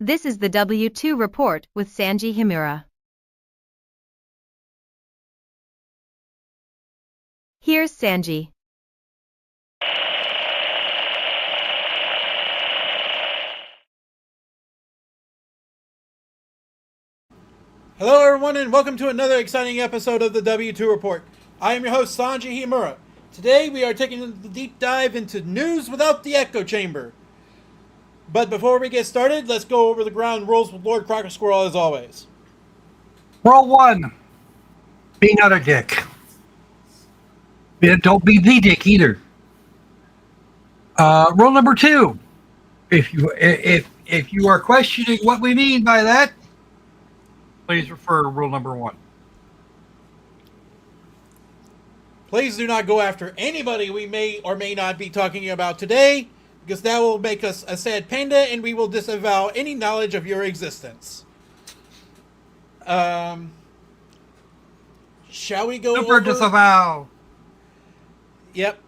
This is the W2 Report with Sanji Himura. Here's Sanji. Hello everyone and welcome to another exciting episode of the W2 Report. I am your host Sanji Himura. Today we are taking a deep dive into news without the echo chamber. But before we get started, let's go over the ground rules with Lord Crocker Squirrel as always. Rule 1, be not a dick. Don't be the dick either. Rule number 2, if you are questioning what we mean by that, please refer to rule number 1. Please do not go after anybody we may or may not be talking about today, because that will make us a sad panda and we will disavow any knowledge of your existence. Shall we go Super over... disavow. Yep.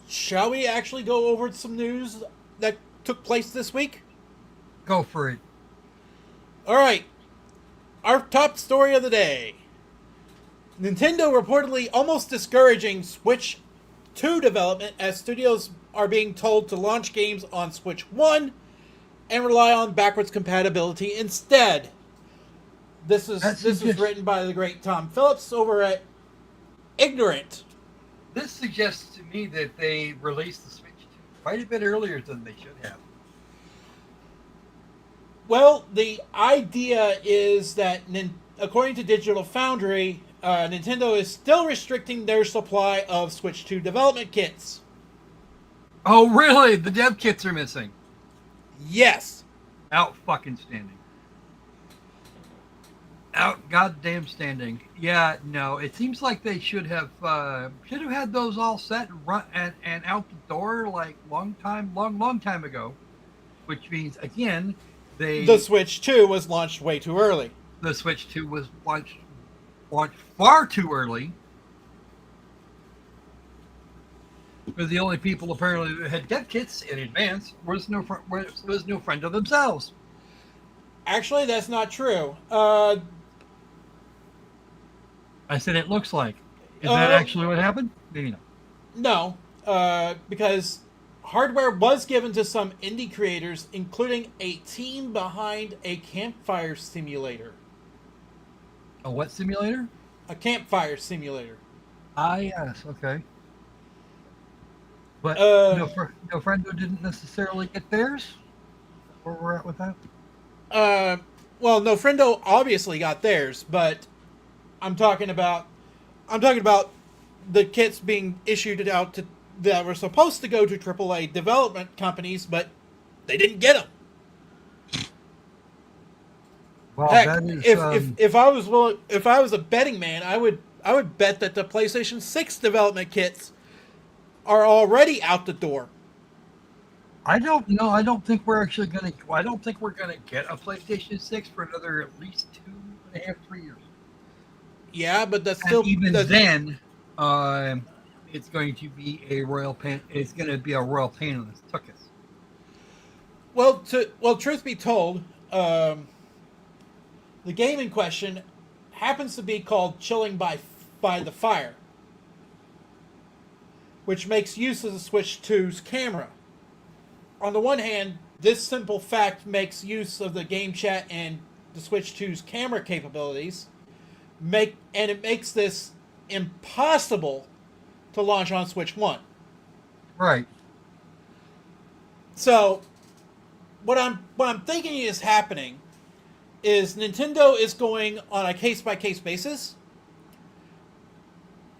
Shall we actually go over some news that took place this week? Go for it. Alright. Our top story of the day. Nintendo reportedly almost discouraging Switch 2 development as studios are being told to launch games on Switch 1 and rely on backwards compatibility instead. This is written by the great Tom Phillips over at Ignorant. This suggests to me that they released the Switch 2 quite a bit earlier than they should have. Well, the idea is that, according to Digital Foundry, Nintendo is still restricting their supply of Switch 2 development kits. Oh, really? The dev kits are missing. Yes. Out fucking standing. Out goddamn standing. Yeah, no. It seems like they should have had those all set and run and out the door like long time ago. Which means again, the Switch 2 was launched way too early. The Switch 2 was launched far too early. Because the only people apparently that had dev kits in advance was no friend of themselves. Actually, that's not true. I said it looks like. Is that actually what happened? Maybe not. No, because hardware was given to some indie creators, including a team behind a campfire simulator. A what simulator? A campfire simulator. Ah, yes. Okay. But no friendo didn't necessarily get theirs. Where we're at with that? Well, no friendo obviously got theirs, but I'm talking about the kits being issued out to that were supposed to go to AAA development companies, but they didn't get them. Well, heck, that is, if I was a betting man, I would bet that the PlayStation 6 development kits are already out the door. I don't know. I don't think we're actually going to. I don't think we're going to get a PlayStation 6 for another at least 2.5, 3 years. Yeah, but that's still then. It's going to be a royal pain. It's going to be a royal pain in the tuchus. Well, truth be told, the game in question happens to be called Chilling by the Fire, which makes use of the Switch 2's camera. On the one hand, this simple fact makes use of the game chat and the Switch 2's camera capabilities, and it makes this impossible to launch on Switch 1. Right. So, what I'm thinking is happening is Nintendo is going on a case-by-case basis,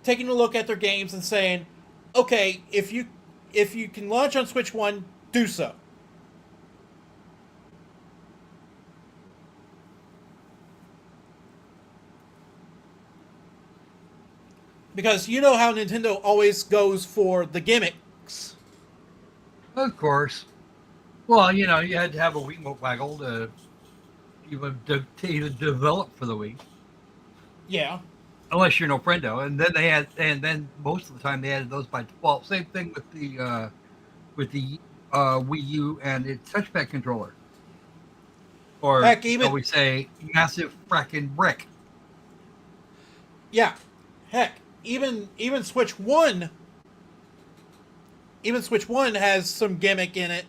taking a look at their games and saying, okay, if you can launch on Switch 1, do so. Because you know how Nintendo always goes for the gimmicks. Of course. Well, you had to have a Wiimote waggle to even develop for the Wii. Yeah. Unless you're no friendo, and then most of the time they added those by default. Same thing with the Wii U and its touchpad controller, or Heck, shall even we say, massive fracking brick. yeah, heck, even Switch One has some gimmick in it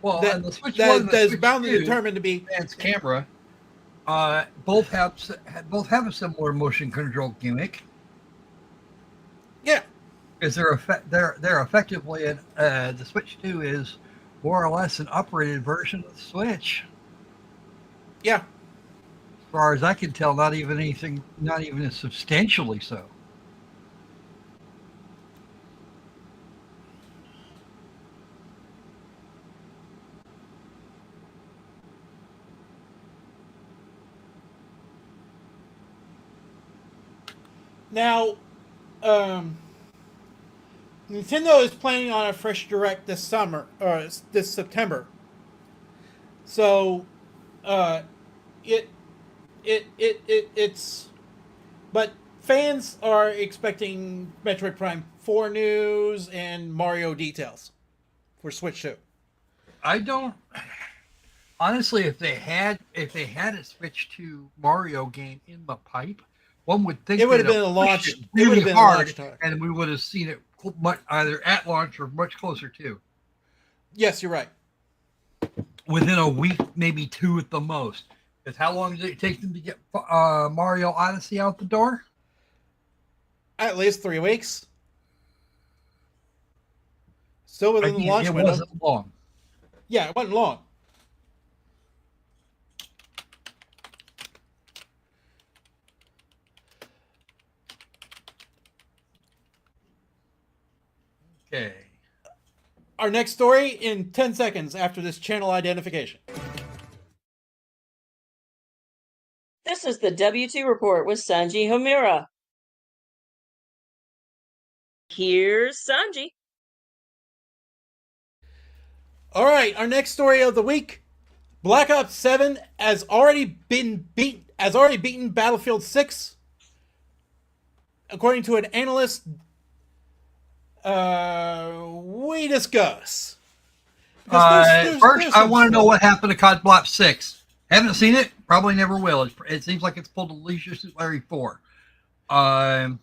Well, that and the Switch One that, and the that is Switch bound and Two, determined to be. and its camera, both have a similar motion control gimmick. Yeah, Because they're effectively the Switch 2 is more or less an upgraded version of the Switch. yeah. As far as I can tell, not even substantially so. Now, Nintendo is planning on a fresh direct this summer or this September. So, uh, it it's but fans are expecting Metroid Prime 4 news and Mario details for Switch 2. I don't honestly if they had a Switch 2 Mario game in the pipe, one would think It would they'd have been a pushed launch. it It would really have been a hard, launch title. and we would have seen it either at launch or much closer to. Yes, you're right. Within a week, maybe two at the most. Because how long did it take them to get Mario Odyssey out the door? At least 3 weeks. Still within the Again, launch it window. wasn't long. Yeah, it wasn't long. Okay. Our next story in 10 seconds after this channel identification. This is the W2 Report with Sanji Homura. Here's Sanji. All right, our next story of the week: Black Ops 7 has already beaten Battlefield 6, according to an analyst. We discuss. First, I want to know what happened to COD Block 6. Haven't seen it. Probably never will. It seems like it's pulled a Leisure Suit Larry 4. But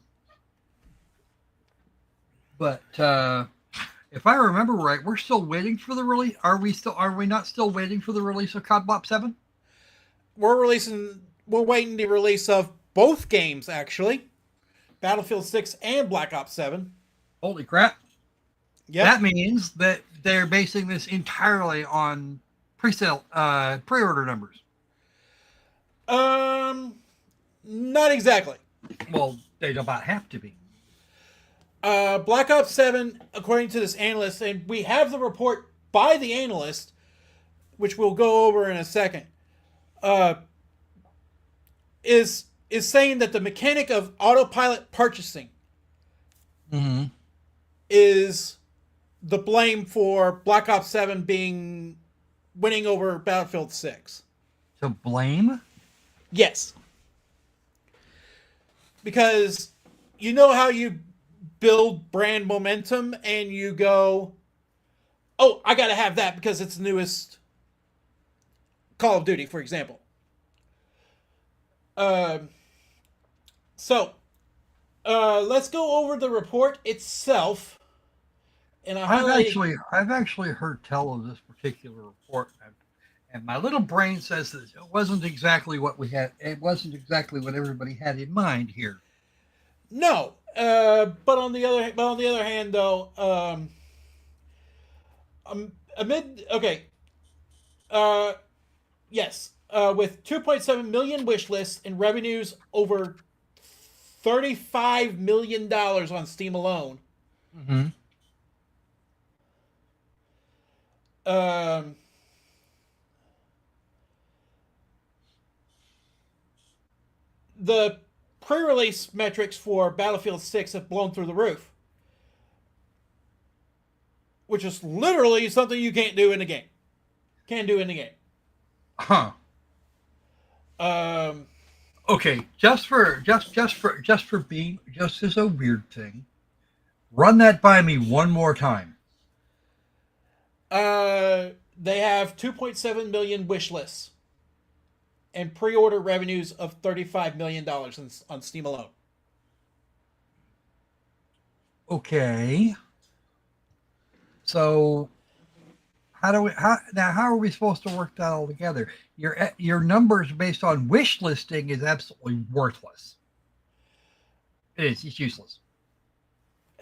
if I remember right, we're still waiting for the release. Are we not still waiting for the release of COD Block 7? We're waiting the release of both games, actually. Battlefield 6 and Black Ops 7. Holy crap. Yep. That means that they're basing this entirely on pre-order numbers. Not exactly. Well, they'd about have to be. Black Ops 7, according to this analyst, and we have the report by the analyst, which we'll go over in a second, is saying that the mechanic of autopilot purchasing is the blame for Black Ops 7 winning over Battlefield 6. To blame? Yes. Because you know how you build brand momentum and you go, oh, I gotta have that because it's the newest Call of Duty, for example. Let's go over the report itself. And I've actually heard tell of this particular report, and my little brain says that it wasn't exactly what we had. It wasn't exactly what everybody had in mind here. No, but on the other hand, though, yes, with 2.7 million wish lists and revenues over $35 million on Steam alone. Mm-hmm. The pre-release metrics for Battlefield 6 have blown through the roof, which is literally something you can't do in the game. Huh. Okay, just as a weird thing, Run that by me one more time. They have 2.7 million wish lists and pre-order revenues of $35 million on Steam alone. Okay. So how are we supposed to work that all together? Your numbers based on wish listing is absolutely worthless. It's useless.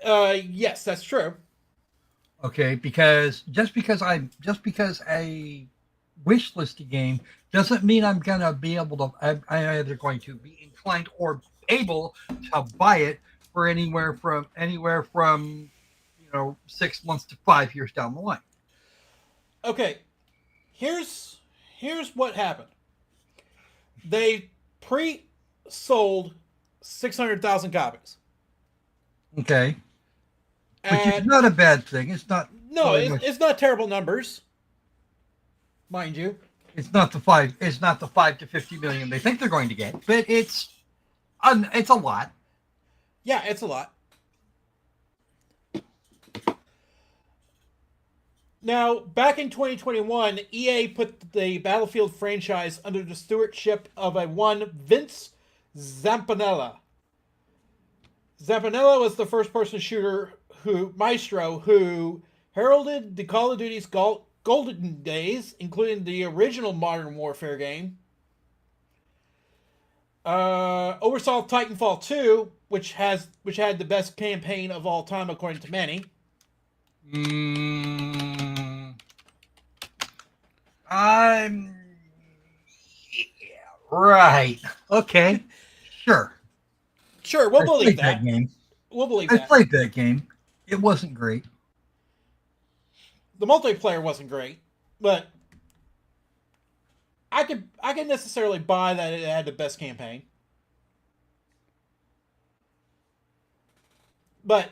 Yes, that's true. Okay, because just because a wish list a game doesn't mean I'm gonna be able to. I'm either going to be inclined or able to buy it for anywhere from 6 months to 5 years down the line. Okay, here's what happened. They pre-sold 600,000 copies. Okay, which is And not a bad thing. It's not no, really much. it's not terrible numbers, mind you. It's not the five. It's not the 5 to 50 million they think they're going to get, but it's a lot. Yeah, it's a lot. Now, back in 2021, EA put the Battlefield franchise under the stewardship of a one Vince Zampella. Zampella was the first-person shooter maestro who heralded the Call of Duty's golden days, including the original Modern Warfare game. Oversaw Titanfall 2, which had the best campaign of all time according to many. I'm right. Okay, sure. Sure, we'll I believe played that. game. We'll believe I that. played that game. It wasn't great. The multiplayer wasn't great, but I could necessarily buy that it had the best campaign. But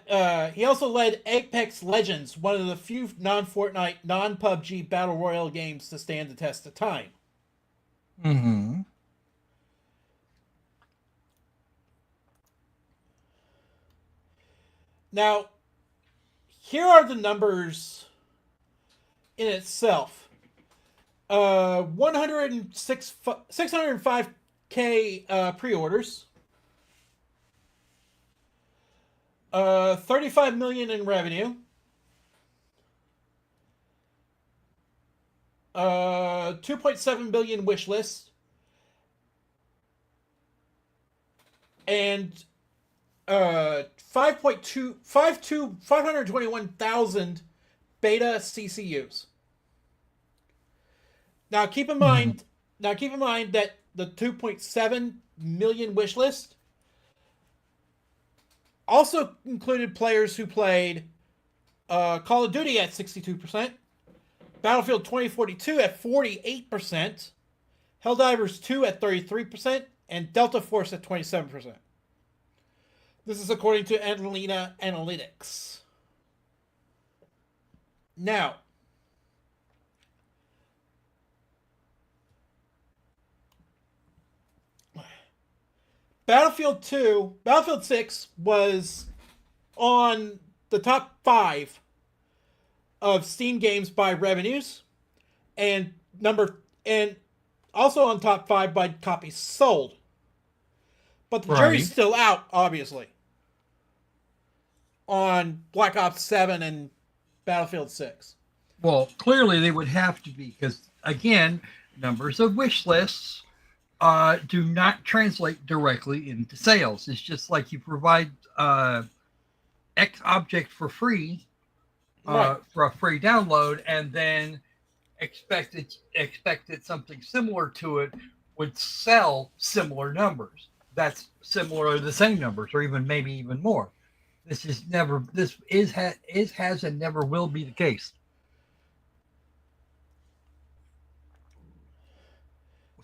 he also led Apex Legends, one of the few non-Fortnite, non-PUBG battle royale games to stand the test of time. Mm-hmm. Now, here are the numbers in itself. 605K pre-orders. 35 million in revenue. 2.7 billion wish lists. And 521,000 beta CCUs. Now keep in mind that the 2.7 million wish list also included players who played Call of Duty at 62%, Battlefield 2042 at 48%, Helldivers 2 at 33%, and Delta Force at 27%. This is according to Atlanta Analytics. Now, Battlefield 6 was on the top 5 of Steam games by revenues and also on top 5 by copies sold. But the jury's still out, obviously, on Black Ops 7 and Battlefield 6. Well, clearly they would have to be because, again, numbers of wish lists do not translate directly into sales. It's just like you provide X object for free for a free download, and then expect that something similar to it would sell similar numbers. That's similar to the same numbers, or maybe even more. This has and never will be the case.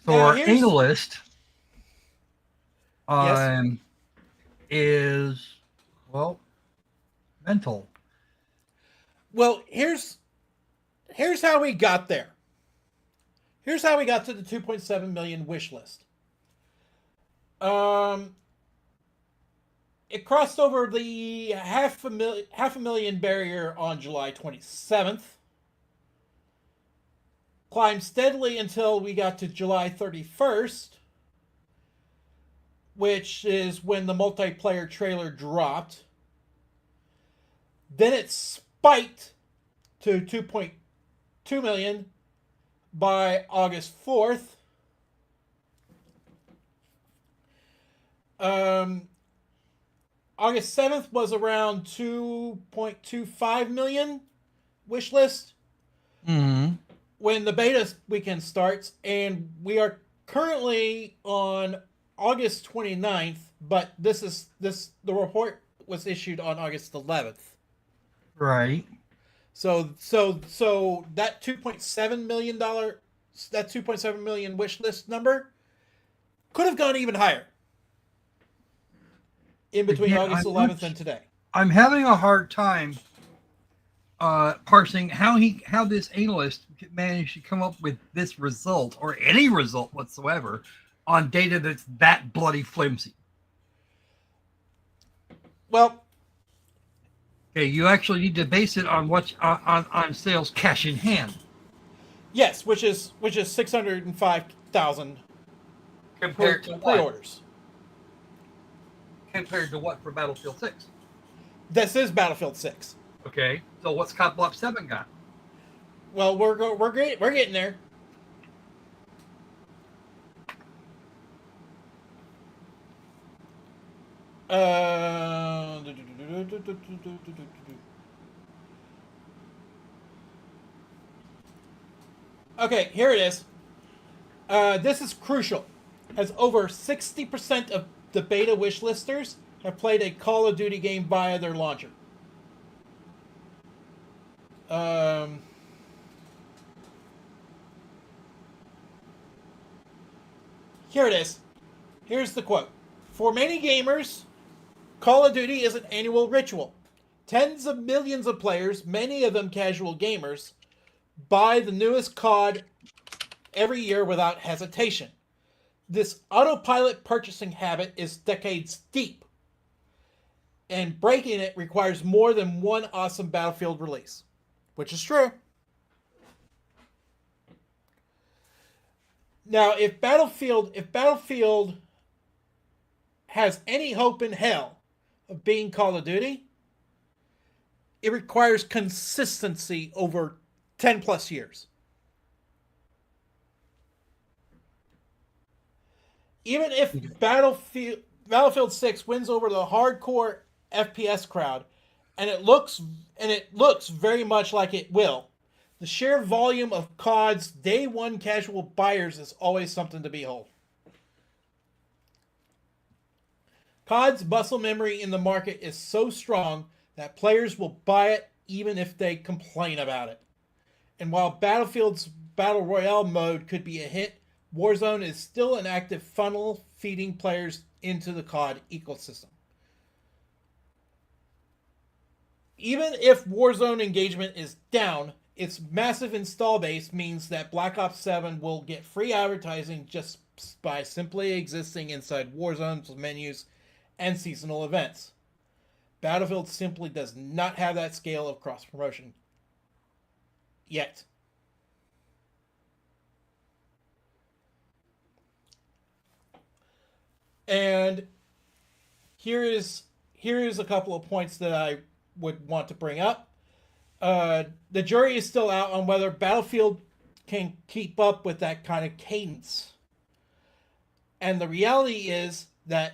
So now, our analyst is, well, mental. Well, here's how we got there. Here's how we got to the 2.7 million wish list. it crossed over the half a million barrier on July 27th. Climbed steadily until we got to July 31st, which is when the multiplayer trailer dropped. Then it spiked to 2.2 million by August 4th. August 7th was around 2.25 million wish list. Mm-hmm. When the beta weekend starts, and we are currently on August 29th, but the report was issued on August 11th. Right. So that $2.7 million wish list number could have gone even higher in between August 11th and today. I'm having a hard time parsing how this analyst managed to come up with this result or any result whatsoever on data that's that bloody flimsy. Well, okay, you actually need to base it on what on sales cash in hand. Yes, which is 605,000 compared to pre-orders. Compared to what for Battlefield 6? This is Battlefield 6. Okay, so what's Cop Block 7 got? Well, we're getting there. Okay, here it is. This is crucial, as over 60% of the beta wish listers have played a Call of Duty game via their launcher. Here it is. Here's the quote. For many gamers, Call of Duty is an annual ritual. Tens of millions of players, many of them casual gamers, buy the newest COD every year without hesitation. This autopilot purchasing habit is decades deep, and breaking it requires more than one awesome Battlefield release, which is true. Now, if Battlefield has any hope in hell of being Call of Duty, it requires consistency over 10 plus years. Even if Battlefield 6 wins over the hardcore FPS crowd, and it looks very much like it will, the sheer volume of COD's day one casual buyers is always something to behold. COD's muscle memory in the market is so strong that players will buy it even if they complain about it. And while Battlefield's Battle Royale mode could be a hit, Warzone is still an active funnel feeding players into the COD ecosystem. Even if Warzone engagement is down, its massive install base means that Black Ops 7 will get free advertising just by simply existing inside Warzone's menus and seasonal events. Battlefield simply does not have that scale of cross-promotion yet. And here is a couple of points that I would want to bring up. The jury is still out on whether Battlefield can keep up with that kind of cadence. And the reality is that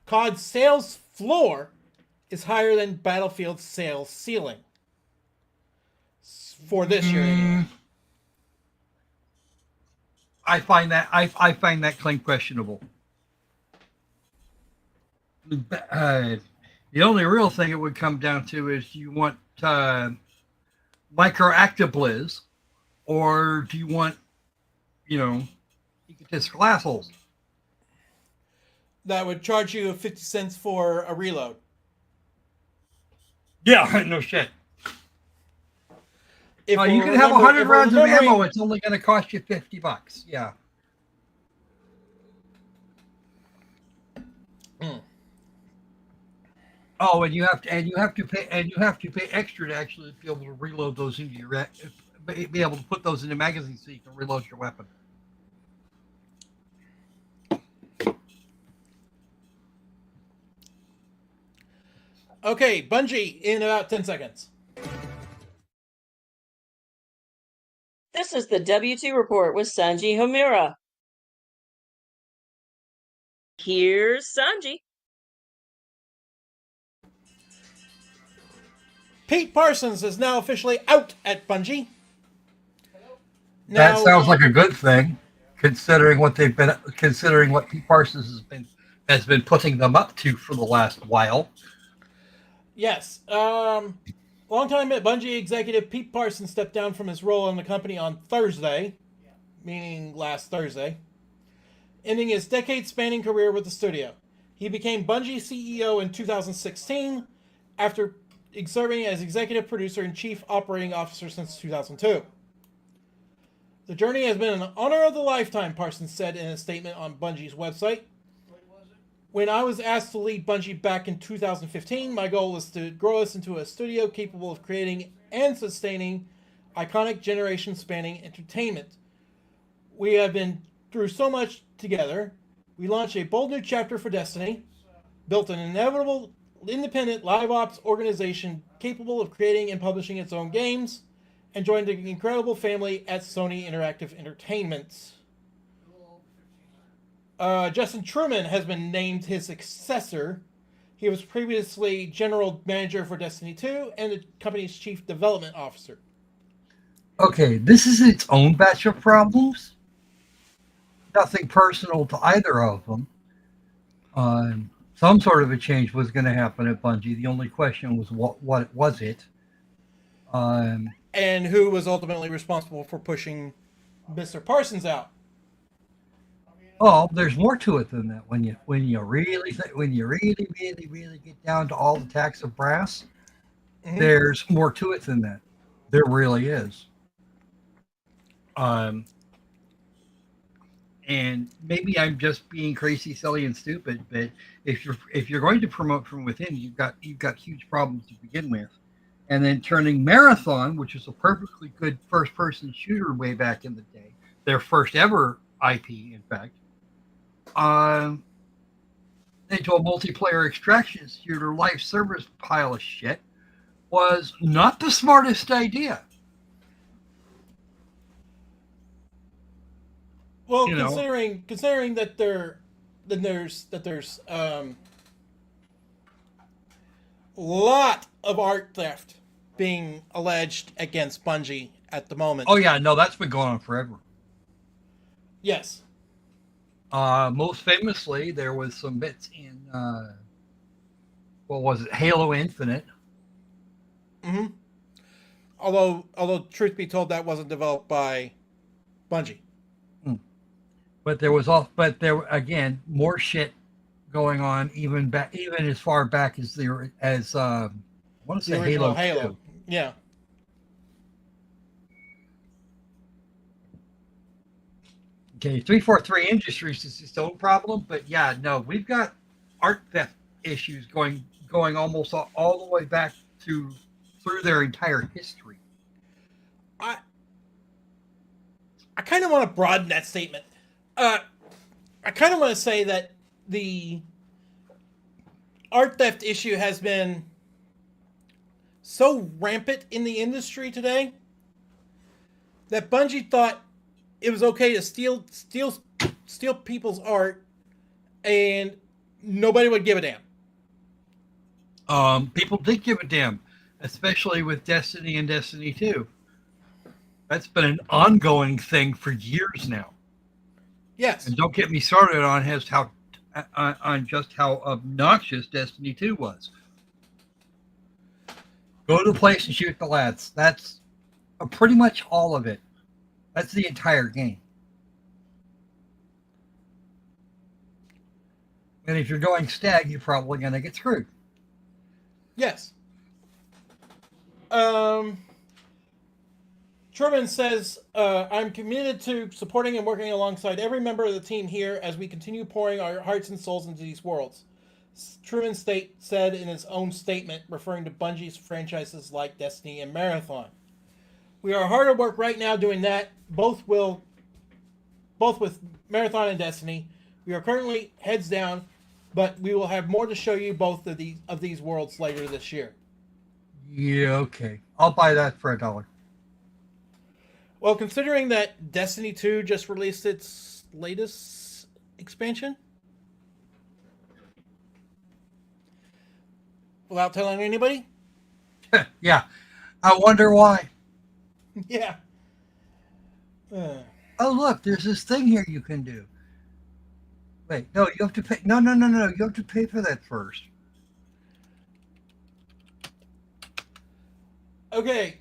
COD's sales floor is higher than Battlefield's sales ceiling for this year. Anyway. I find that claim questionable. The only real thing it would come down to is, do you want micro-active-blizz, or do you want, egotistical assholes? That would charge you 50 cents for a reload. Yeah, no shit. You can have 100 rounds of ammo. It's only going to cost you $50. Yeah. Oh, and you have to pay extra to actually be able to reload those into your be able to put those in the magazine so you can reload your weapon. Okay, Bungie in about 10 seconds. This is the W2 report with Sanji Homura. Here's Sanji. Pete Parsons is now officially out at Bungie. That Now, sounds like a good thing, considering what Pete Parsons has been putting them up to for the last while. yes. Longtime at Bungie executive Pete Parsons stepped down from his role in the company on Thursday, meaning last Thursday, ending his decade-spanning career with the studio. He became Bungie CEO in 2016 after serving as executive producer and chief operating officer since 2002. The journey has been an honor of the lifetime, Parsons said in a statement on Bungie's website. When I was asked to lead Bungie back in 2015, my goal was to grow us into a studio capable of creating and sustaining iconic generation-spanning entertainment. We have been through so much together. We launched a bold new chapter for Destiny, built an inevitable independent live ops organization capable of creating and publishing its own games, and joined an incredible family at Sony Interactive Entertainment. Justin Truman has been named his successor. He was previously general manager for Destiny 2 and the company's chief development officer. Okay, this is its own batch of problems. Nothing personal to either of them. Some sort of a change was going to happen at Bungie. The only question was what was it? And who was ultimately responsible for pushing Mr. Parsons out? Oh, there's more to it than that. When you really get down to all the tacks of brass, there's more to it than that. There really is. And maybe I'm just being crazy, silly, and stupid. But if you're going to promote from within, you've got huge problems to begin with, and then turning Marathon, which is a perfectly good first-person shooter way back in the day, their first ever IP, in fact, into a multiplayer extraction shooter live service pile of shit, was not the smartest idea. Well, considering that there's lot of art theft being alleged against Bungie at the moment. Oh yeah, no, that's been going on forever. Yes. Most famously, there was some bits in what was it, Halo Infinite. Mm-hmm. Although truth be told, that wasn't developed by Bungie. But there again more shit going on even as far back as I want to say Halo 2. Yeah. Okay, 343 Industries is its own problem, but yeah, no, we've got art theft issues going almost all the way back through their entire history. I kind of want to broaden that statement. I kind of want to say that the art theft issue has been so rampant in the industry today that Bungie thought it was okay to steal people's art and nobody would give a damn. People did give a damn, especially with Destiny and Destiny 2. That's been an ongoing thing for years now. Yes. And don't get me started on just how obnoxious Destiny 2 was. Go to the place and shoot the lads. That's pretty much all of it. That's the entire game. And if you're going stag, you're probably going to get screwed. Yes. Truman says, I'm committed to supporting and working alongside every member of the team here as we continue pouring our hearts and souls into these worlds. Truman said in his own statement, referring to Bungie's franchises like Destiny and Marathon. We are hard at work right now doing that, both with Marathon and Destiny. We are currently heads down, but we will have more to show you both of these worlds later this year. Yeah, okay. I'll buy that for $1. Well, considering that Destiny 2 just released its latest expansion, without telling anybody, Yeah. I wonder why. yeah. Oh, look, there's this thing here you can do. Wait, no, you have to pay. No. You have to pay for that first. Okay.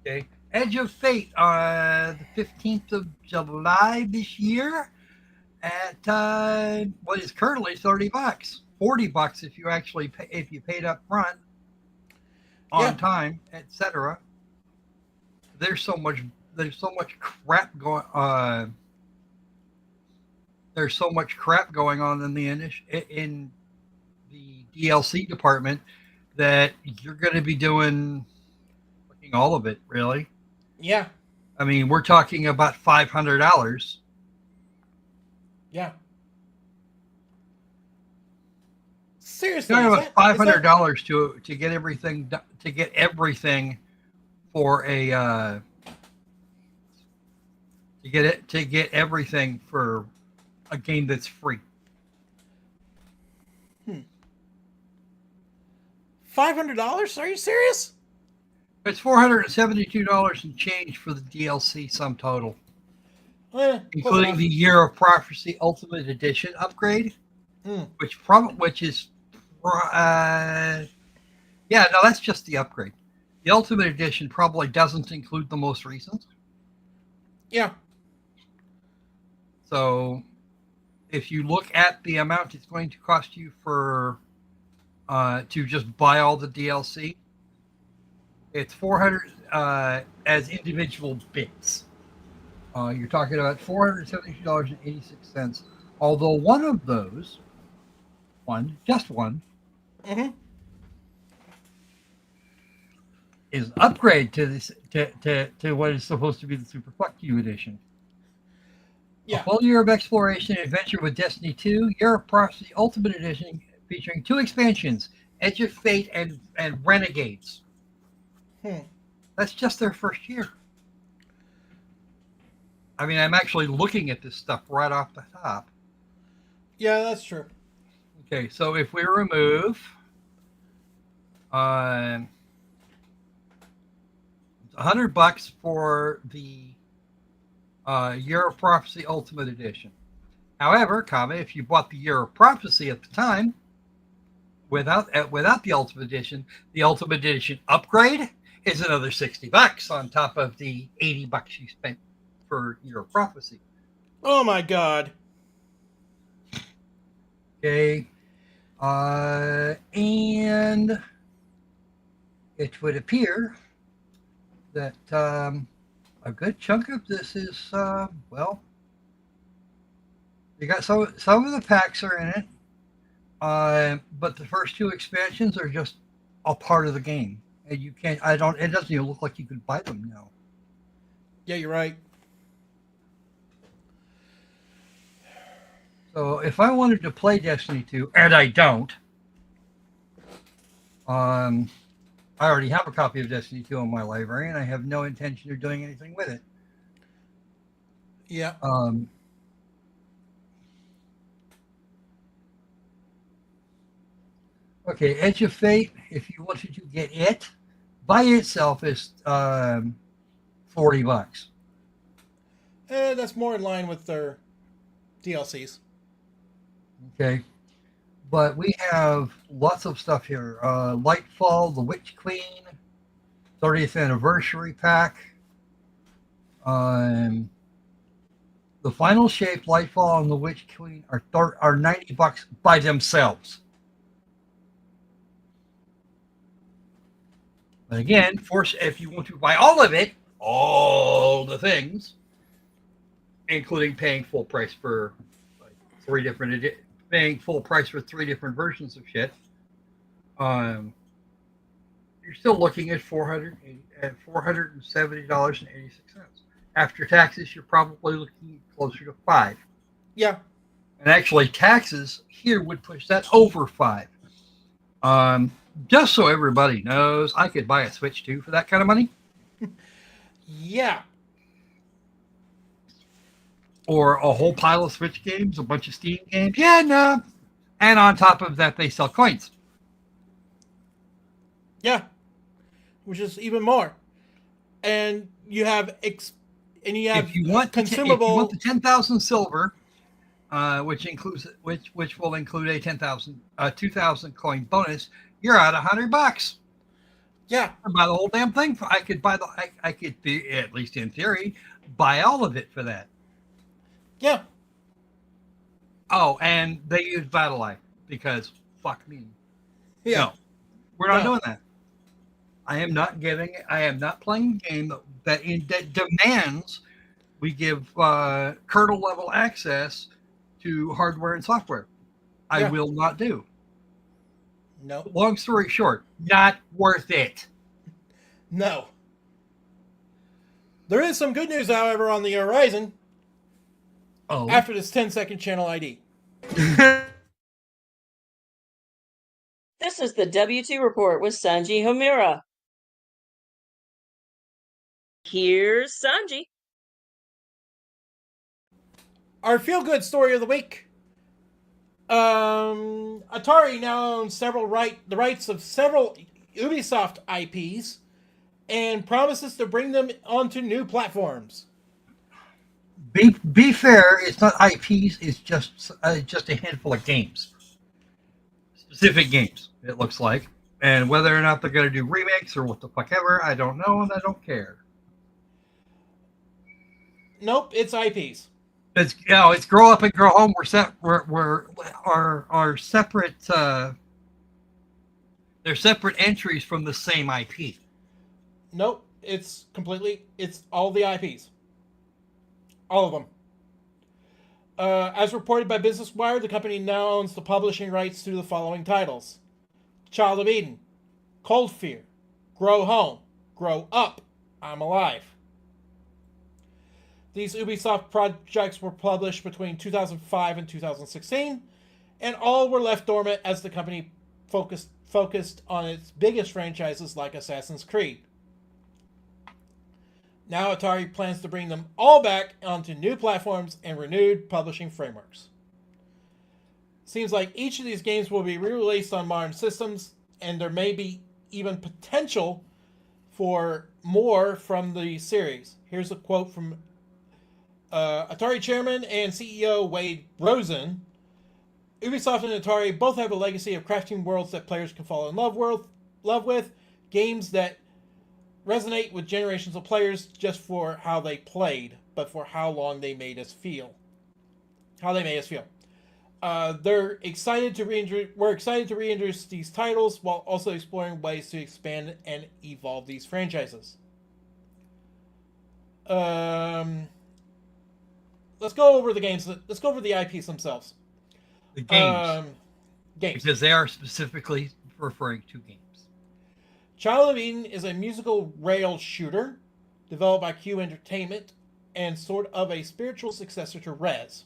Okay. Edge of Fate on the 15th of July this year at what is currently $30. $40 if you actually pay, if you paid up front on time, etc. There's so much crap going there's so much crap going on in the DLC department that you're going to be doing all of it, really. Yeah. I mean, we're talking about $500. Yeah. Seriously, About $500 to get everything for a to get everything for a game that's free. $500? Are you serious? It's $472 and change for the DLC sum total, including the Year of Prophecy Ultimate Edition upgrade, which is that's just the upgrade. The Ultimate Edition probably doesn't include the most recent. Yeah. So, if you look at the amount it's going to cost you for to just buy all the DLC, it's $400 as individual bits. You're talking about $472.86. Although one of those, just one, is an upgrade to this to what is supposed to be the Super Fuck You edition. Yeah. A full year of exploration and adventure with Destiny 2, Year of Prophecy Ultimate Edition, featuring 2 expansions, Edge of Fate and Renegades. That's just their first year. I mean, I'm actually looking at this stuff right off the top. Yeah, that's true. Okay, so if we remove $100 for the Year of Prophecy Ultimate Edition. However, if you bought the Year of Prophecy at the time without the Ultimate Edition upgrade is another $60 on top of the $80 you spent for Year of Prophecy. Oh my God. Okay. And it would appear that a good chunk of this is, you got some of the packs are in it, but the first 2 expansions are just a part of the game. And you can't, it doesn't even look like you could buy them now. Yeah, you're right. So if I wanted to play Destiny 2, and I don't, I already have a copy of Destiny 2 in my library, and I have no intention of doing anything with it. Yeah. Okay, Edge of Fate, if you wanted to get it, by itself is $40. That's more in line with their DLCs. Okay. But we have lots of stuff here. Lightfall, The Witch Queen, 30th Anniversary Pack. The Final Shape, Lightfall, and The Witch Queen are $90 by themselves. But again, if you want to buy all of it, all the things, including paying full price for like 3 different paying full price for 3 different versions of shit, you're still looking at $470.86. After taxes, you're probably looking closer to $5. Yeah. And actually, taxes here would push that over $5. Just so everybody knows, I could buy a Switch 2 for that kind of money. Yeah. Or a whole pile of Switch games, a bunch of Steam games. Yeah, no. And on top of that, they sell coins. Yeah. Which is even more. And you have if you want consumable. The 10,000 silver, which will include a 2,000 coin bonus, you're at $100. Yeah. I buy the whole damn thing. I could at least in theory, buy all of it for that. Yeah. Oh, and they use Battle Life because fuck me. Yeah. No, we're not doing that. I am not playing a game that demands we give kernel level access to hardware and software. I will not do. No. Long story short, not worth it. No. There is some good news, however, on the horizon. Oh. After this 10-second channel ID. This is the W2 Report with Sanji Homura. Here's Sanji. Our feel-good story of the week. Atari now owns the rights of several Ubisoft IPs and promises to bring them onto new platforms. Be fair, it's not IPs, it's just a handful of games. Specific games, it looks like. And whether or not they're going to do remakes or what the fuck ever, I don't know, and I don't care. Nope, it's IPs. It's Grow Up and Grow Home. Are separate. They're separate entries from the same IP. Nope, it's all the IPs. All of them. As reported by Business Wire, the company now owns the publishing rights to the following titles: Child of Eden, Cold Fear, Grow Home, Grow Up, I'm Alive. These Ubisoft projects were published between 2005 and 2016, and all were left dormant as the company focused on its biggest franchises like Assassin's Creed. Now Atari plans to bring them all back onto new platforms and renewed publishing frameworks. Seems like each of these games will be re-released on modern systems, and there may be even potential for more from the series. Here's a quote from Atari chairman and CEO Wade Rosen. Ubisoft and Atari both have a legacy of crafting worlds that players can fall in love with, games that resonate with generations of players just for how they played, but for how long they made us feel. We're excited to reintroduce these titles while also exploring ways to expand and evolve these franchises. Let's go over the games. Let's go over the IPs themselves. The games. Games. Because they are specifically referring to games. Child of Eden is a musical rail shooter developed by Q Entertainment and sort of a spiritual successor to Rez.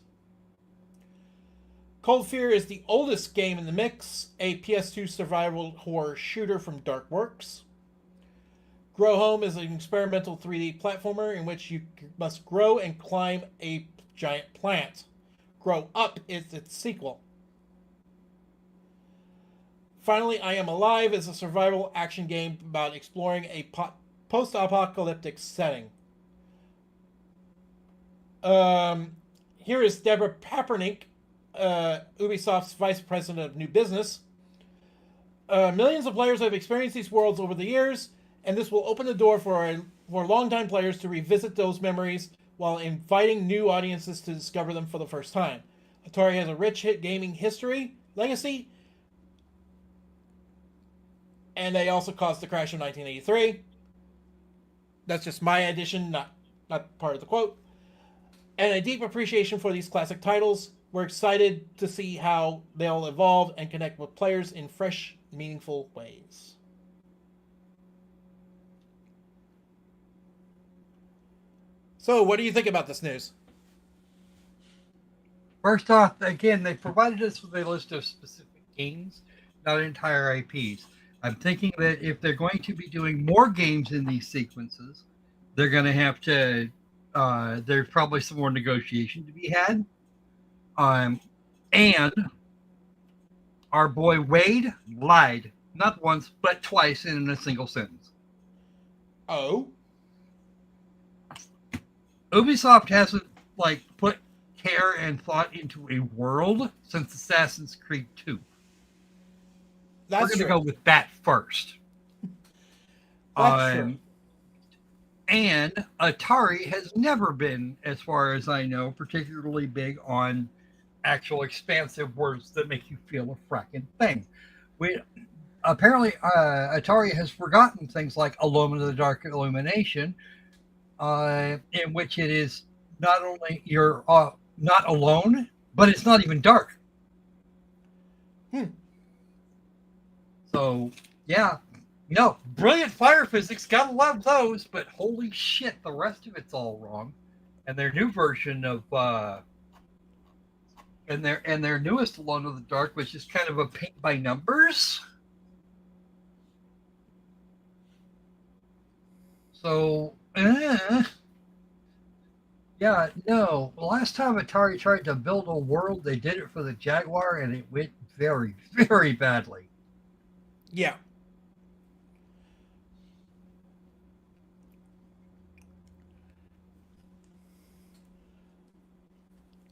Cold Fear is the oldest game in the mix, a PS2 survival horror shooter from DarkWorks. Grow Home is an experimental 3D platformer in which you must grow and climb a giant plant. Grow Up is its sequel. Finally, I Am Alive is a survival action game about exploring a post-apocalyptic setting. Here is Deborah Papernik, Ubisoft's vice president of new business. Millions of players have experienced these worlds over the years, and this will open the door for longtime players to revisit those memories while inviting new audiences to discover them for the first time. Atari has a rich hit gaming legacy, and they also caused the crash of 1983. That's just my addition, not part of the quote. And a deep appreciation for these classic titles. We're excited to see how they'll evolve and connect with players in fresh, meaningful ways. So, what do you think about this news? First off, again, they provided us with a list of specific games, not entire IPs. I'm thinking that if they're going to be doing more games in these sequences, they're going to have to. There's probably some more negotiation to be had. And our boy Wade lied not once but twice in a single sentence. Oh, Ubisoft hasn't put care and thought into a world since Assassin's Creed 2. that's We're going to true. go with that first. That's true. And Atari has never been, as far as I know, particularly big on actual expansive words that make you feel a fracking thing. Apparently, Atari has forgotten things like Alone in the Dark Illumination, in which it is not only you're not alone, but it's not even dark. So, yeah. Brilliant fire physics, gotta love those, but holy shit, the rest of it's all wrong. And their new version of and their newest Alone in the Dark, which is kind of a paint by numbers. So, yeah, no. The last time Atari tried to build a world, they did it for the Jaguar, and it went very, very badly. Yeah.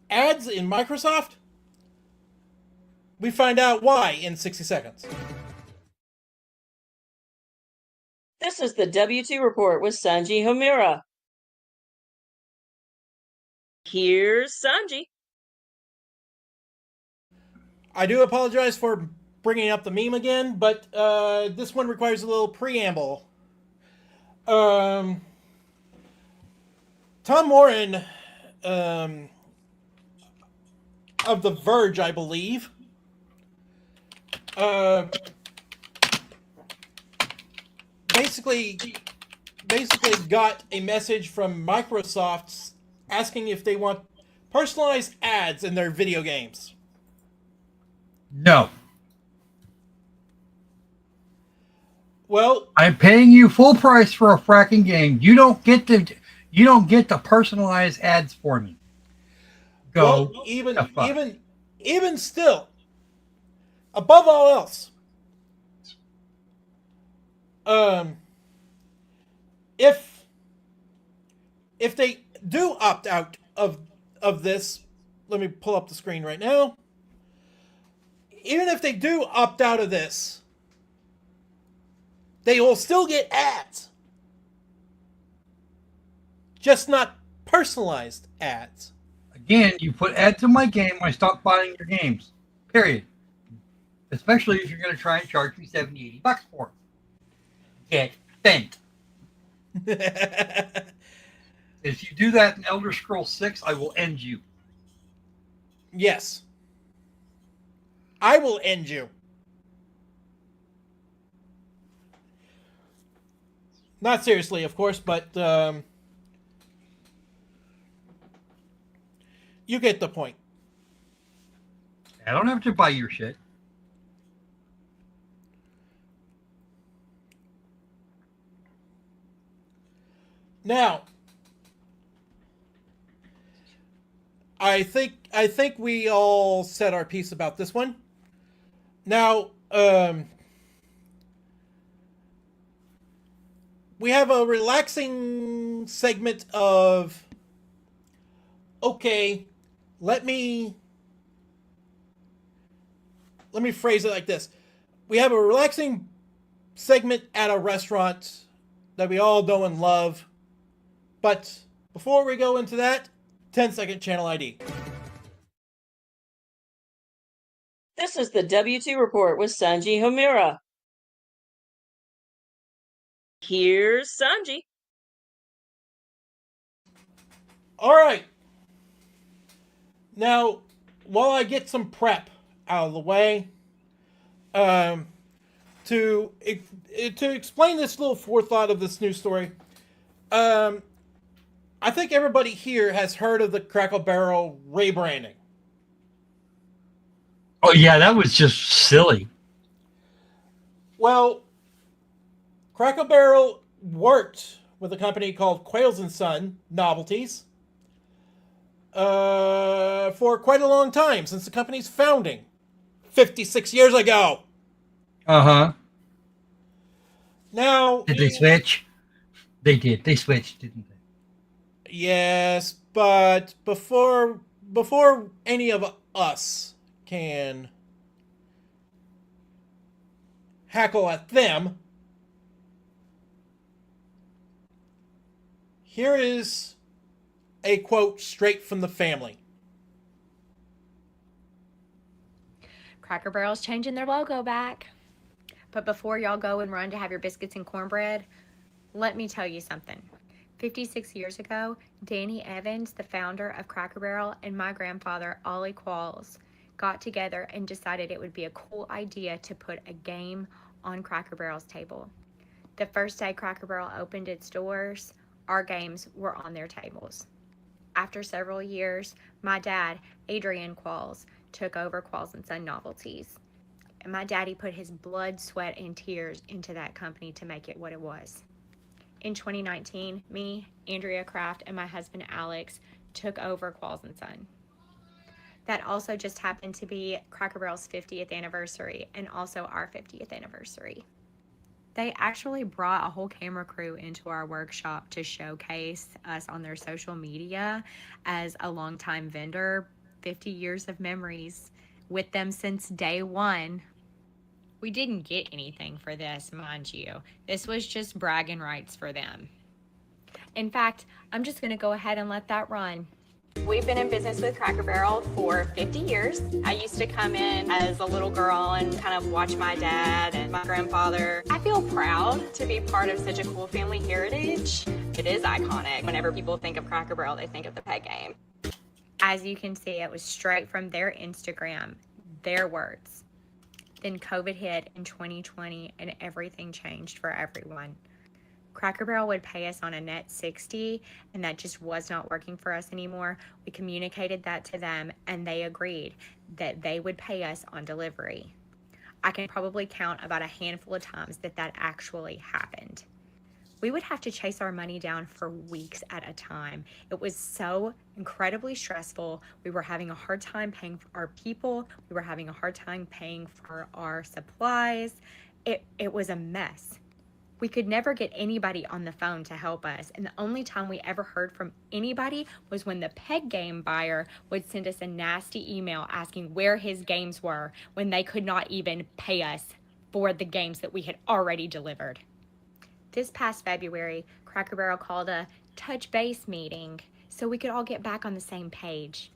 Ads in Microsoft? We find out why in 60 seconds. This is the W2 Report with Sanji Homura. Here's Sanji. I do apologize for bringing up the meme again, but this one requires a little preamble. Tom Warren of The Verge, I believe, basically got a message from Microsoft asking if they want personalized ads in their video games. No. Well, I'm paying you full price for a fracking game. You don't get to personalize ads for me. Go. well, even still, above all else, if they do opt out of this, let me pull up the screen right now. Even if they do opt out of this, they will still get ads. Just not personalized ads. Again, you put ads in my game, I stop buying your games. Period. Especially if you're going to try and charge me $70, $80 for them. Get bent. If you do that in Elder Scrolls 6, I will end you. Yes. I will end you. Not seriously, of course, but you get the point. I don't have to buy your shit. Now, I think we all said our piece about this one. Now, we have a relaxing segment of, okay, let me phrase it like this. We have a relaxing segment at a restaurant that we all know and love. But before we go into that, 10-second channel ID. This is the W2 Report with Sanji Homura. Here's Sanji. All right. Now, while I get some prep out of the way, to explain this little forethought of this news story, I think everybody here has heard of the Crackle Barrel rebranding. Oh yeah, that was just silly. Well, Crackle Barrel worked with a company called Quails and Son Novelties for quite a long time, since the company's founding 56 years ago. Uh-huh. Now, Did they switch? They did. They switched, didn't they? yes, but before any of us can hackle at them, here is a quote straight from the family. Cracker Barrel's changing their logo back. But before y'all go and run to have your biscuits and cornbread, let me tell you something. 56 years ago, Danny Evans, the founder of Cracker Barrel, and my grandfather, Ollie Qualls, got together and decided it would be a cool idea to put a game on Cracker Barrel's table. The first day Cracker Barrel opened its doors, our games were on their tables. After several years, my dad, Adrian Qualls, took over Qualls and Son Novelties. And my daddy put his blood, sweat, and tears into that company to make it what it was. In 2019, me, Andrea Kraft, and my husband Alex took over Qualls and Son. That also just happened to be Cracker Barrel's 50th anniversary and also our 50th anniversary. They actually brought a whole camera crew into our workshop to showcase us on their social media as a longtime vendor, 50 years of memories with them since day one. We didn't get anything for this, mind you. This was just bragging rights for them. In fact, I'm just going to go ahead and let that run. We've been in business with Cracker Barrel for 50 years. I used to come in as a little girl and kind of watch my dad and my grandfather. I feel proud to be part of such a cool family heritage. It is iconic. Whenever people think of Cracker Barrel, they think of the peg game. As you can see, it was straight from their Instagram, their words. Then COVID hit in 2020 and everything changed for everyone. Cracker Barrel would pay us on a net 60, and that just was not working for us anymore. We communicated that to them, and they agreed that they would pay us on delivery. I can probably count about a handful of times that actually happened. We would have to chase our money down for weeks at a time. It was so incredibly stressful. We were having a hard time paying for our people. We were having a hard time paying for our supplies. It was a mess. We could never get anybody on the phone to help us, and the only time we ever heard from anybody was when the peg game buyer would send us a nasty email asking where his games were when they could not even pay us for the games that we had already delivered. This past February, Cracker Barrel called a touch base meeting so we could all get back on the same page.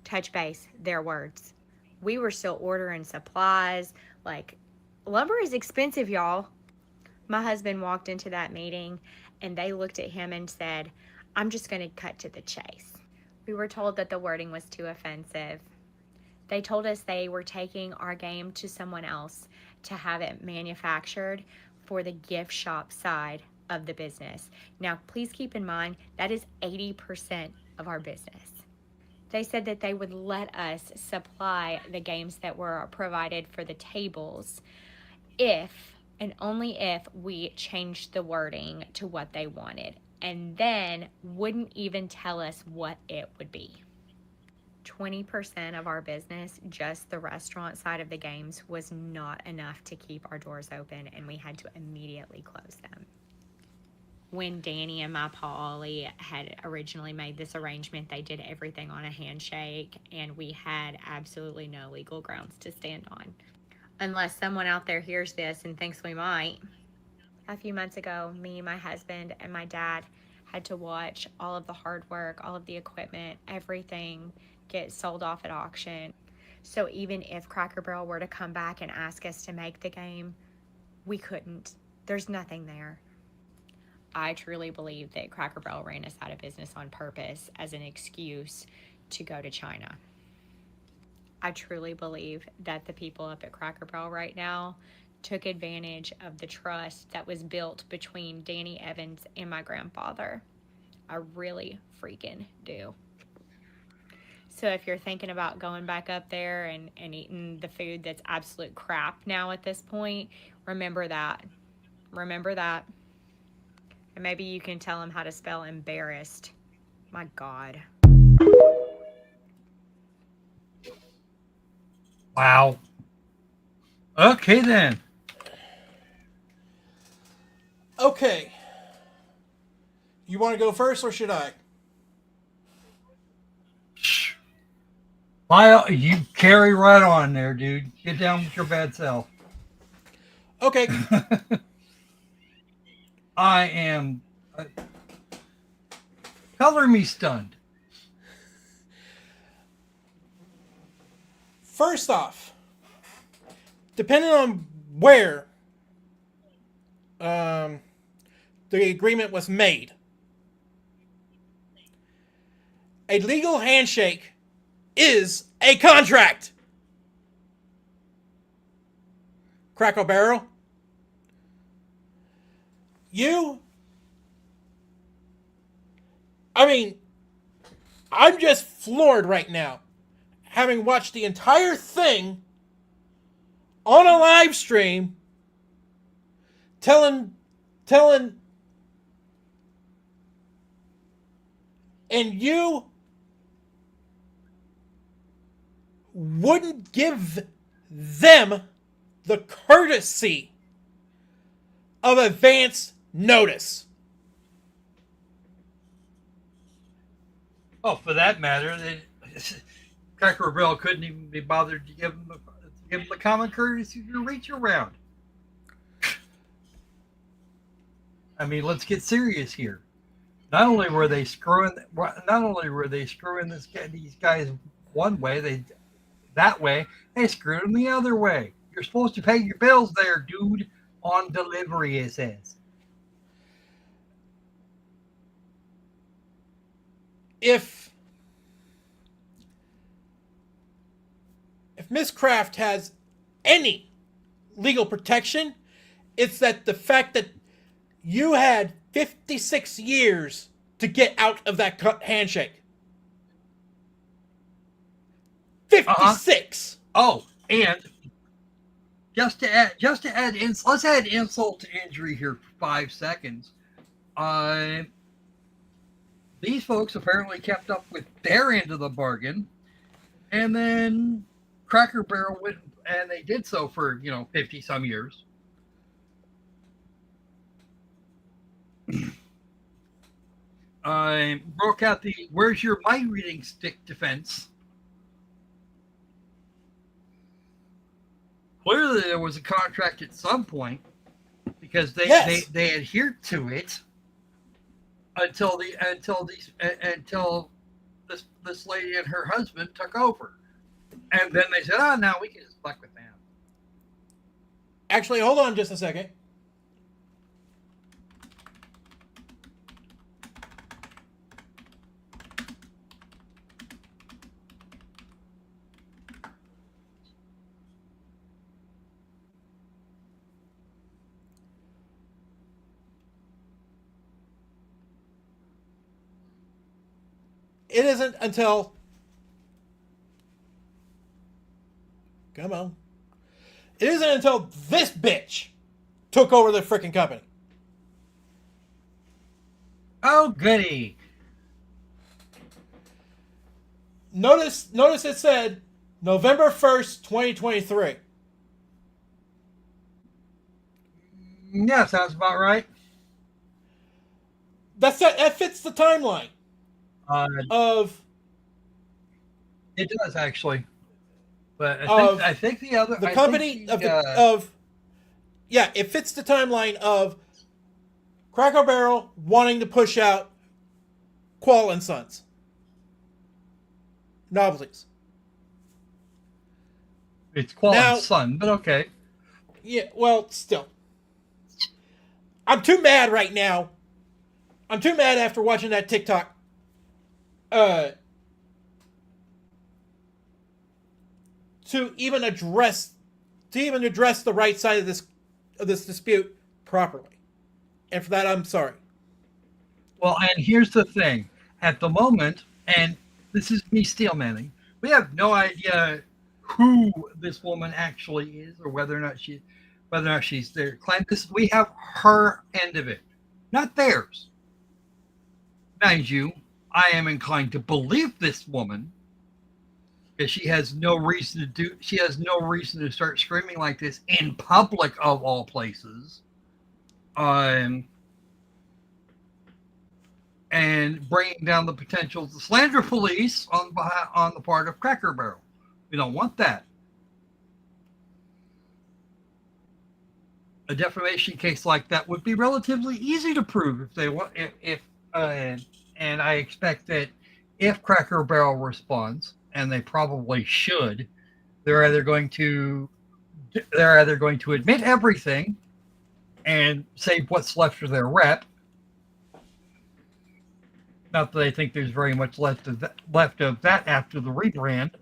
Touch base, their words. We were still ordering supplies, like lumber is expensive, y'all. My husband walked into that meeting and they looked at him and said, I'm just going to cut to the chase. We were told that the wording was too offensive. They told us they were taking our game to someone else to have it manufactured for the gift shop side of the business. Now, please keep in mind, that is 80% of our business. They said that they would let us supply the games that were provided for the tables if and only if we changed the wording to what they wanted, and then wouldn't even tell us what it would be. 20% of our business, just the restaurant side of the games, was not enough to keep our doors open, and we had to immediately close them. When Danny and my Pa Ollie had originally made this arrangement, they did everything on a handshake, and we had absolutely no legal grounds to stand on. Unless someone out there hears this and thinks we might. A few months ago, me, my husband, and my dad had to watch all of the hard work, all of the equipment, everything get sold off at auction. So even if Cracker Barrel were to come back and ask us to make the game, we couldn't. There's nothing there. I truly believe that Cracker Barrel ran us out of business on purpose as an excuse to go to China. I truly believe that the people up at Cracker Barrel right now took advantage of the trust that was built between Danny Evans and my grandfather. I really freaking do. So if you're thinking about going back up there and eating the food that's absolute crap now at this point, remember that. Remember that. And maybe you can tell them how to spell embarrassed. My God. Wow. Okay then. Okay. You want to go first, or should I? You carry right on there, dude. Get down with your bad self. Okay. I am color me stunned. First off, depending on where the agreement was made, a legal handshake is a contract. Crackle Barrel. I'm just floored right now, having watched the entire thing on a live stream, telling, and you wouldn't give them the courtesy of advance notice. Oh, for that matter, Cracker Barrel couldn't even be bothered to give him the common courtesy to reach around. I mean, let's get serious here. Not only were they screwing these guys one way, they screwed them the other way. You're supposed to pay your bills there, dude, on delivery, it says. If Miss Kraft has any legal protection, it's that the fact that you had 56 years to get out of that handshake. 56. Oh, and let's add insult to injury here for 5 seconds. These folks apparently kept up with their end of the bargain, and then Cracker Barrel went, and they did so for 50 some years. Broke out the "Where's your my reading stick" defense. Clearly, there was a contract at some point because they adhered to it until this lady and her husband took over, and then they said, "Oh, now we can just fuck with them." Actually, hold on just a second. It isn't until... Come on. It isn't until this bitch took over the freaking company. Oh, goody. Notice it said November 1st, 2023. Yeah, sounds about right. That fits the timeline of... It does, actually. But I think the other... The company yeah, it fits the timeline of Cracker Barrel wanting to push out Qual and Sons novelties. It's Qual and Son, but okay. Yeah, well, still. I'm too mad right now. I'm too mad after watching that TikTok. to even address the right side of this dispute properly. And for that, I'm sorry. Well, and here's the thing. At the moment, and this is me steelmanning, we have no idea who this woman actually is or whether or not she's their client. We have her end of it, not theirs. Mind you, I am inclined to believe this woman because she has no reason to start screaming like this in public of all places. And bringing down the potential to slander police on the part of Cracker Barrel. We don't want that. A defamation case like that would be relatively easy to prove if they want. And I expect that if Cracker Barrel responds, and they probably should, they're either going to admit everything and save what's left of their rep. Not that I think there's very much left of that after the rebrand,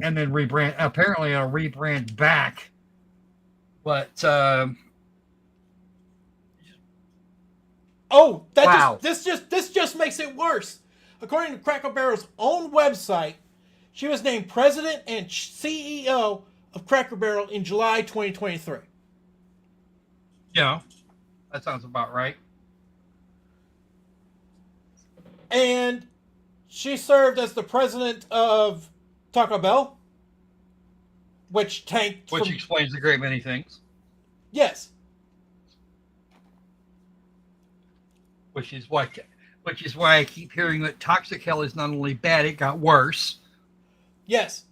and then apparently a rebrand back. But wow. This just makes it worse. According to Cracker Barrel's own website, she was named president and CEO of Cracker Barrel in July 2023. Yeah, that sounds about right. And she served as the president of Taco Bell, which tanked. Which explains a great many things. Yes. Which is why I keep hearing that Toxic Hell is not only bad, it got worse. Yes.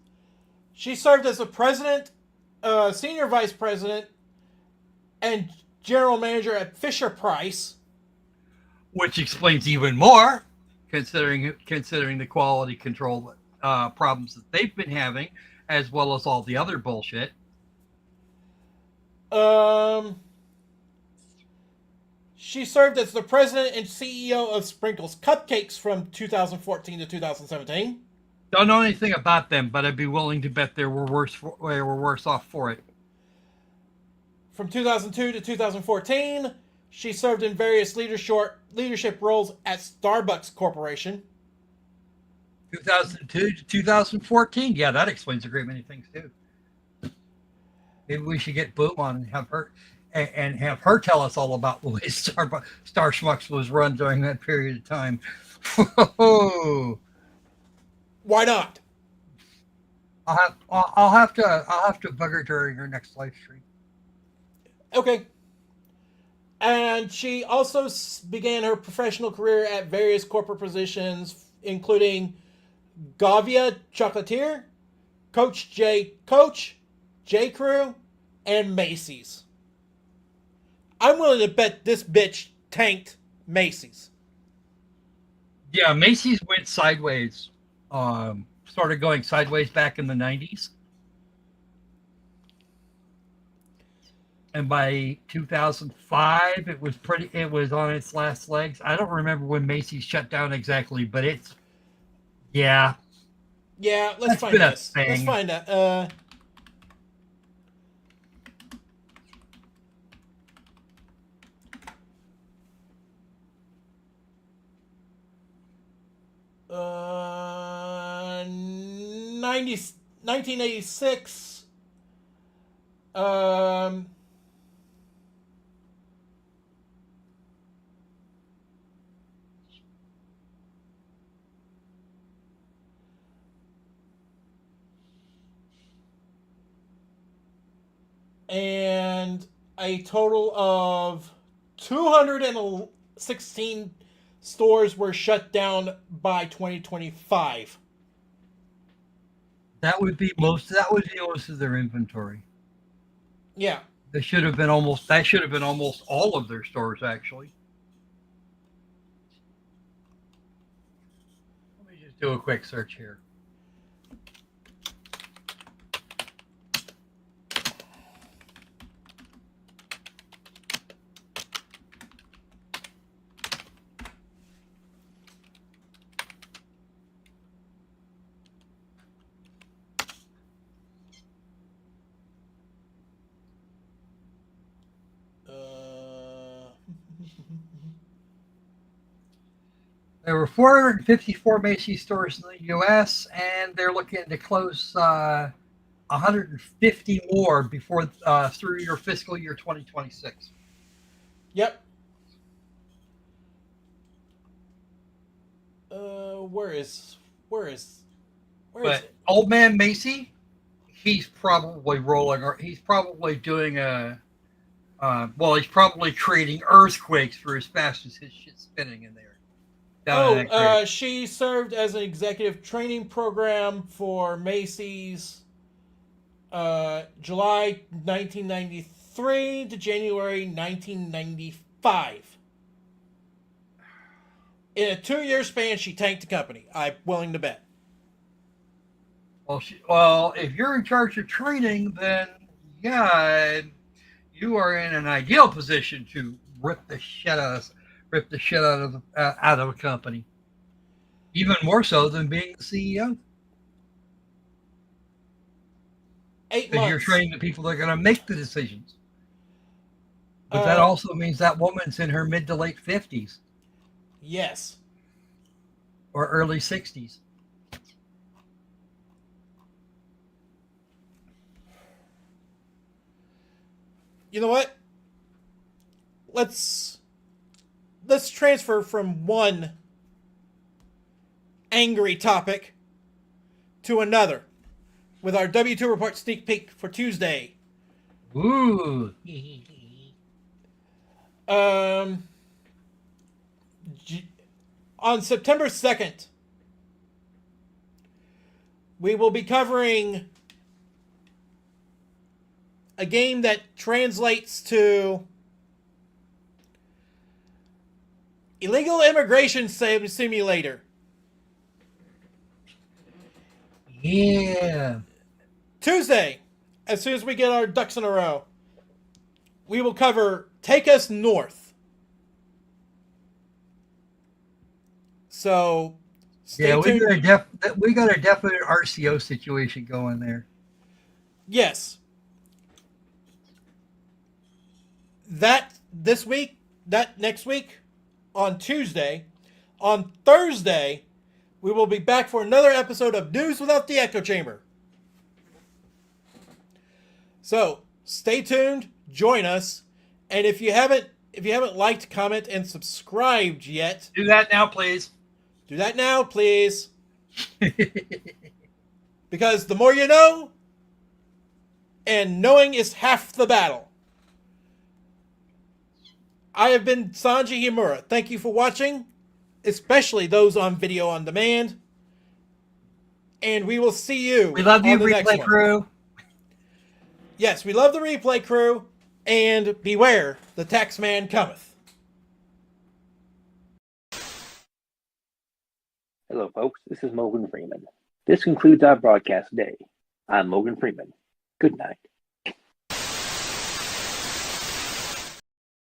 She served as the president, senior vice president, and general manager at Fisher Price. Which explains even more, considering the quality control problems that they've been having, as well as all the other bullshit. She served as the president and CEO of Sprinkles Cupcakes from 2014 to 2017. Don't know anything about them, but I'd be willing to bet they were worse off for it. From 2002 to 2014, she served in various leadership roles at Starbucks Corporation. 2002 to 2014. Yeah, that explains a great many things too. Maybe we should get Boom on and have her tell us all about the way Star Schmucks was run during that period of time. Why not? I'll have to bug her during her next live stream. Okay. And she also began her professional career at various corporate positions, including Gavia Chocolatier, Coach, J. Crew, and Macy's. I'm willing to bet this bitch tanked Macy's. Yeah, Macy's went sideways. Started going sideways back in the 90s. And by 2005, it was on its last legs. I don't remember when Macy's shut down exactly, but yeah. Yeah, let's find this. Let's find out. Uh, 1986. And a total of 216 stores were shut down by 2025. That would be most of their inventory. Yeah. That should have been almost all of their stores, actually. Let me just do a quick search here. There were 454 Macy's stores in the U.S., and they're looking to close 150 more before through your fiscal year 2026. Yep. Where is But it? old man Macy, he's probably rolling, or he's probably doing he's probably creating earthquakes for as fast as his shit's spinning in there. Down in that crate. She served as an executive training program for Macy's July 1993 to January 1995. In a 2-year span, she tanked the company. I'm willing to bet. Well, if you're in charge of training, then yeah, you are in an ideal position to rip the shit out of a company. Even more so than being the CEO. 8 Because you're months. training the people that are going to make the decisions. But that also means that woman's in her mid to late 50s. Yes. Or early 60s. You know what? Let's transfer from one angry topic to another with our W2 report sneak peek for Tuesday. Ooh. On September 2nd, we will be covering a game that translates to Illegal Immigration Simulator. Yeah. Tuesday, as soon as we get our ducks in a row, we will cover Take Us North. So, stay tuned. We got a definite RCO situation going there. Yes. That next week on Tuesday. On Thursday, we will be back for another episode of News Without the Echo Chamber. So, stay tuned, join us, and if you haven't liked, comment, and subscribed yet, do that now, please. Do that now, please. Because the more you know, and knowing is half the battle. I have been Sanji Himura. Thank you for watching, especially those on video on demand. And we will see you. We love you, replay crew. Yes, we love the replay crew. And beware, the taxman cometh. Hello, folks. This is Morgan Freeman. This concludes our broadcast today. I'm Morgan Freeman. Good night.